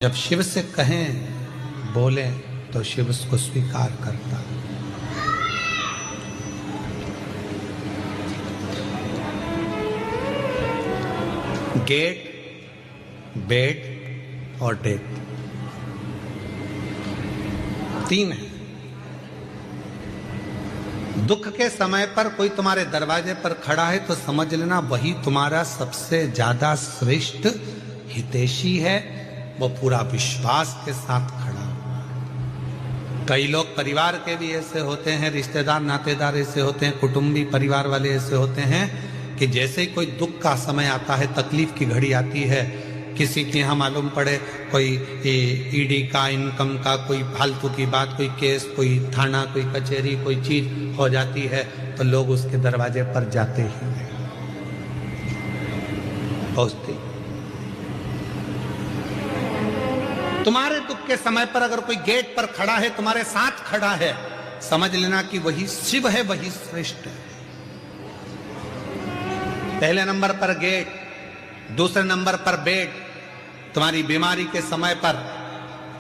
जब शिव से कहें बोले तो शिव उसको स्वीकार करता। गेट, बेड और डेथ, तीन है। दुख के समय पर कोई तुम्हारे दरवाजे पर खड़ा है तो समझ लेना वही तुम्हारा सबसे ज्यादा श्रेष्ठ हितैषी है। वो पूरा विश्वास के साथ खड़ा हुआ। कई लोग परिवार के भी ऐसे होते हैं, रिश्तेदार नातेदार ऐसे होते हैं, कुटुंबी परिवार वाले ऐसे होते हैं कि जैसे ही कोई दुख का समय आता है, तकलीफ की घड़ी आती है, किसी के यहाँ मालूम पड़े कोई ईडी का, इनकम का कोई फालतू की बात, कोई केस, कोई थाना, कोई कचहरी, कोई चीज हो जाती है तो लोग उसके दरवाजे पर जाते ही पहुंचते। तुम्हारे दुख के समय पर अगर कोई गेट पर खड़ा है, तुम्हारे साथ खड़ा है, समझ लेना कि वही शिव है, वही श्रेष्ठ है। पहले नंबर पर गेट, दूसरे नंबर पर बेड। तुम्हारी बीमारी के समय पर,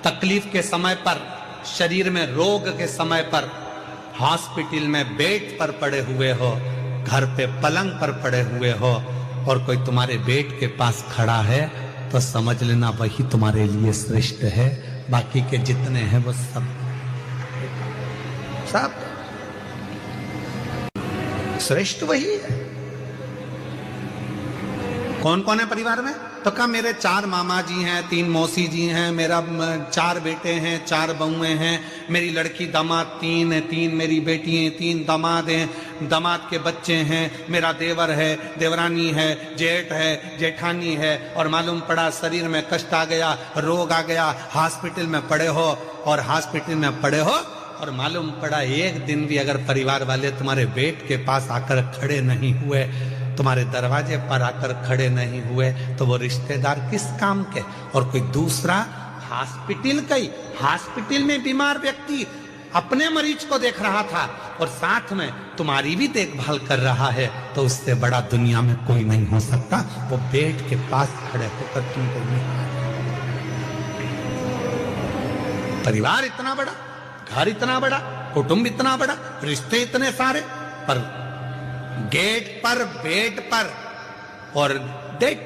तकलीफ के समय पर, शरीर में रोग के समय पर, हॉस्पिटल में बेड पर पड़े हुए हो, घर पे पलंग पर पड़े हुए हो और कोई तुम्हारे बेड के पास खड़ा है तो समझ लेना वही तुम्हारे लिए श्रेष्ठ है। बाकी के जितने हैं वो सब श्रेष्ठ वही है। कौन कौन है परिवार में? तो कहा मेरे 4 मामा जी हैं, 3 मौसी जी हैं, मेरा 4 बेटे हैं, 4 बहुएं हैं, मेरी लड़की दामाद 3 है, 3 मेरी बेटी हैं, 3 दामाद हैं, दामाद के बच्चे हैं, मेरा देवर है, देवरानी है, जेठ है, जेठानी है, और मालूम पड़ा शरीर में कष्ट आ गया, रोग आ गया, हॉस्पिटल में पड़े हो, और हॉस्पिटल में पड़े हो और मालूम पड़ा एक दिन भी अगर परिवार वाले तुम्हारे बेड के पास आकर खड़े नहीं हुए, तुम्हारे दरवाजे पर आकर खड़े नहीं हुए, तो वो रिश्तेदार किस काम के? और कोई दूसरा हॉस्पिटल में बीमार व्यक्ति अपने मरीज को देख रहा था और साथ में तुम्हारी भी देखभाल कर रहा है, तो उससे बड़ा दुनिया में कोई नहीं हो सकता। वो बेड के पास खड़े होकर तुमको नहीं। परिवार इतना बड़ा, घर इतना बड़ा, कुटुंब इतना बड़ा, रिश्ते इतने सारे, पर गेट पर, बेड पर और डेट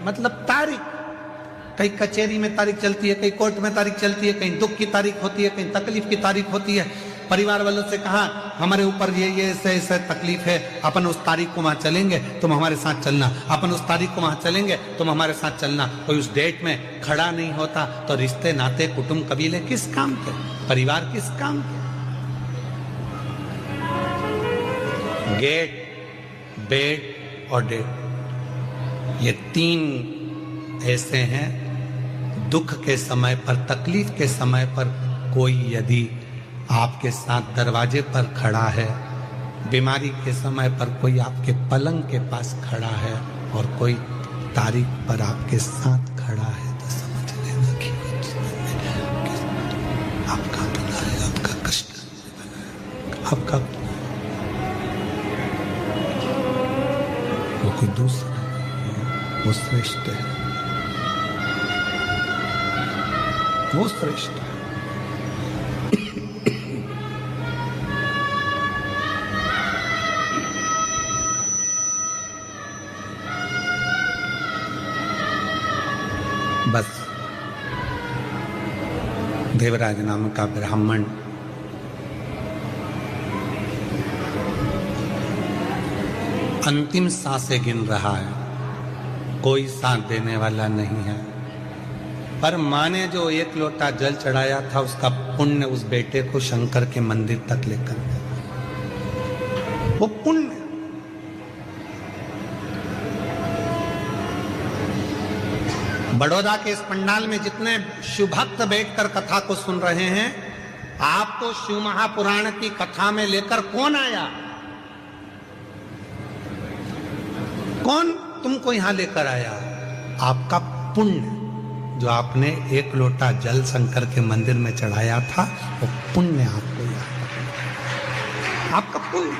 मतलब तारीख, कहीं कचहरी में तारीख चलती है, कहीं कोर्ट में तारीख चलती है, कहीं दुख की तारीख होती है, कहीं तकलीफ की तारीख होती है। परिवार वालों से कहा हमारे ऊपर ये ऐसे तकलीफ है, अपन उस तारीख को वहां चलेंगे, तुम हमारे साथ चलना, अपन उस तारीख को वहां चलेंगे, तुम हमारे साथ चलना। कोई उस डेट में खड़ा नहीं होता तो रिश्ते नाते कुटुंब कबीले किस काम के? परिवार किस काम के? गेट, बेड और डेट, ये 3 ऐसे हैं। दुख के समय पर, तकलीफ के समय पर कोई यदि आपके साथ दरवाजे पर खड़ा है, बीमारी के समय पर कोई आपके पलंग के पास खड़ा है और कोई तारीख पर आपके साथ खड़ा है, तो समझ लेना कि आपका भला है, आपका कष्ट आपका, वो कोई दूसरा नहीं, वो श्रेष्ठ है, वो श्रेष्ठ है। बस देवराज नाम का ब्राह्मण अंतिम सांसें गिन रहा है, कोई साथ देने वाला नहीं है, पर माँ ने जो 1 लोटा जल चढ़ाया था उसका पुण्य उस बेटे को शंकर के मंदिर तक लेकर गया। वो पुण्य बड़ौदा के इस पंडाल में जितने शिव भक्त बैठकर कथा को सुन रहे हैं, आपको शिव महापुराण की कथा में लेकर कौन आया? कौन तुमको यहां लेकर आया? आपका पुण्य, जो आपने 1 लोटा जल शंकर के मंदिर में चढ़ाया था, वो पुण्य आपको याद, आपका पुण्य।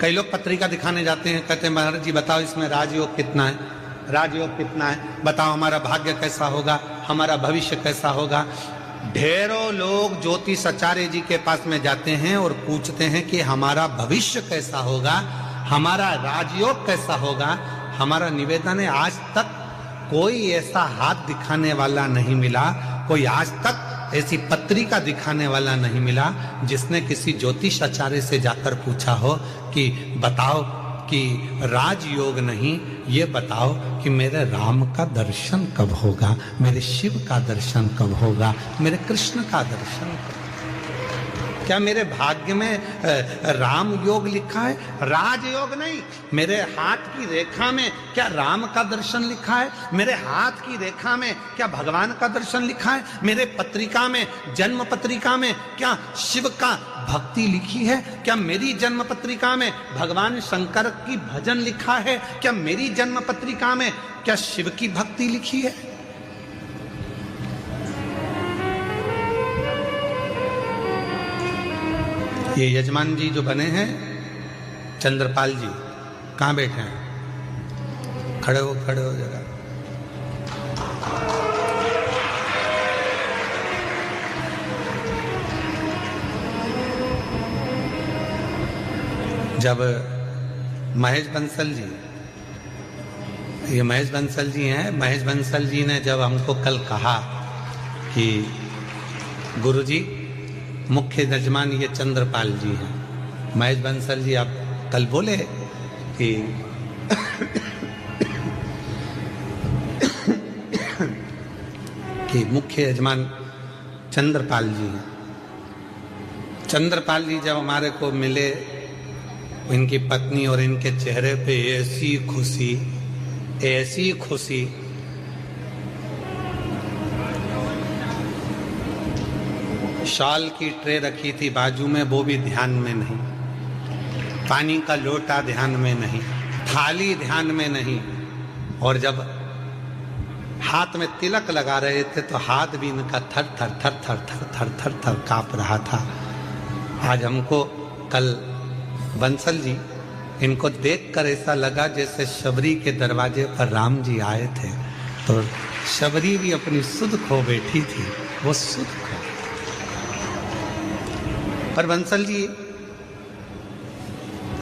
कई लोग पत्रिका दिखाने जाते हैं, कहते हैं महाराज जी बताओ इसमें राजयोग कितना है, राजयोग कितना है, बताओ हमारा भाग्य कैसा होगा, हमारा भविष्य कैसा होगा। ढेरों लोग ज्योतिष आचार्य जी के पास में जाते हैं और पूछते हैं कि हमारा भविष्य कैसा होगा, हमारा राजयोग कैसा होगा। हमारा निवेदन है, आज तक कोई ऐसा हाथ दिखाने वाला नहीं मिला, कोई आज तक ऐसी पत्रिका दिखाने वाला नहीं मिला जिसने किसी ज्योतिष आचार्य से जाकर पूछा हो कि बताओ कि राजयोग नहीं, ये बताओ कि मेरे राम का दर्शन कब होगा, मेरे शिव का दर्शन कब होगा, मेरे कृष्ण का दर्शन कब, क्या मेरे भाग्य में राम योग लिखा है, राजयोग नहीं। मेरे हाथ की रेखा में क्या राम का दर्शन लिखा है, मेरे हाथ की रेखा में क्या भगवान का दर्शन लिखा है, मेरे पत्रिका में, जन्म पत्रिका में क्या शिव का भक्ति लिखी है, क्या मेरी जन्म पत्रिका में भगवान शंकर की भजन लिखा है, क्या मेरी जन्म पत्रिका में क्या शिव की भक्ति लिखी है। ये यजमान जी जो बने हैं चंद्रपाल जी, कहाँ बैठे हैं, खड़े हो जरा। जब महेश बंसल जी, ये महेश बंसल जी हैं, महेश बंसल जी ने जब हमको कल कहा कि गुरुजी मुख्य यजमान ये चंद्रपाल जी हैं, महेश बंसल जी आप कल बोले कि कि मुख्य यजमान चंद्रपाल जी हैं। चंद्रपाल जी जब हमारे को मिले, इनकी पत्नी और इनके चेहरे पे ऐसी खुशी, ऐसी खुशी, शॉल की ट्रे रखी थी बाजू में, वो भी ध्यान में नहीं, पानी का लोटा ध्यान में नहीं, थाली ध्यान में नहीं, और जब हाथ में तिलक लगा रहे थे तो हाथ भी इनका थर थर थर थर थर थर थर थर कांप रहा था। आज हमको कल बंसल जी, इनको देखकर ऐसा लगा जैसे शबरी के दरवाजे पर राम जी आए थे, तो शबरी भी अपनी सुध खो बैठी थी, वो सुध खो। पर बंसल जी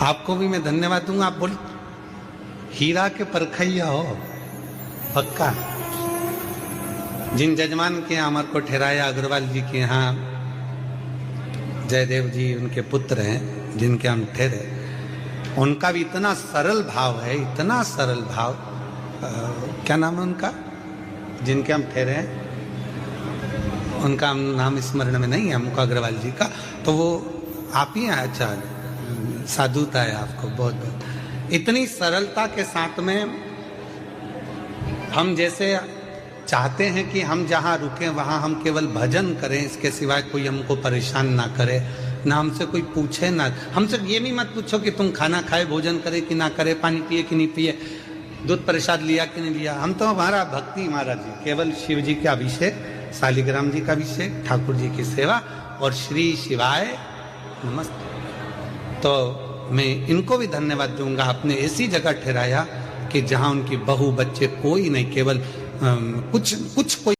आपको भी मैं धन्यवाद दूंगा, आप बोल हीरा के परखैया हो पक्का। जिन जजमान के यहाँ हमारे को ठहराया, अग्रवाल जी के यहाँ जयदेव जी उनके पुत्र हैं, जिनके हम ठहरे, उनका भी इतना सरल भाव है, इतना सरल भाव। क्या नाम है उनका, जिनके हम ठहरे हैं, उनका नाम स्मरण में नहीं है हमको, अग्रवाल जी का, तो वो आप ही हैं। अच्छा, साधुता है आपको बहुत बहुत। इतनी सरलता के साथ में हम जैसे चाहते हैं कि हम जहाँ रुकें वहाँ हम केवल भजन करें, इसके सिवाय कोई हमको परेशान ना करे, ना हमसे कोई पूछे, ना हमसे ये भी मत पूछो कि तुम खाना खाए, भोजन करे कि ना करे, पानी पिए कि नहीं पिए, दूध प्रसाद लिया कि नहीं लिया। हम तो हमारा भक्ति, महाराज जी केवल शिव जी का अभिषेक, शालिग्राम जी का अभिषेक, ठाकुर जी की सेवा और श्री शिवाय नमस्ते। तो मैं इनको भी धन्यवाद दूंगा, आपने ऐसी जगह ठहराया कि जहां उनकी बहू बच्चे कोई नहीं, केवल कुछ कोई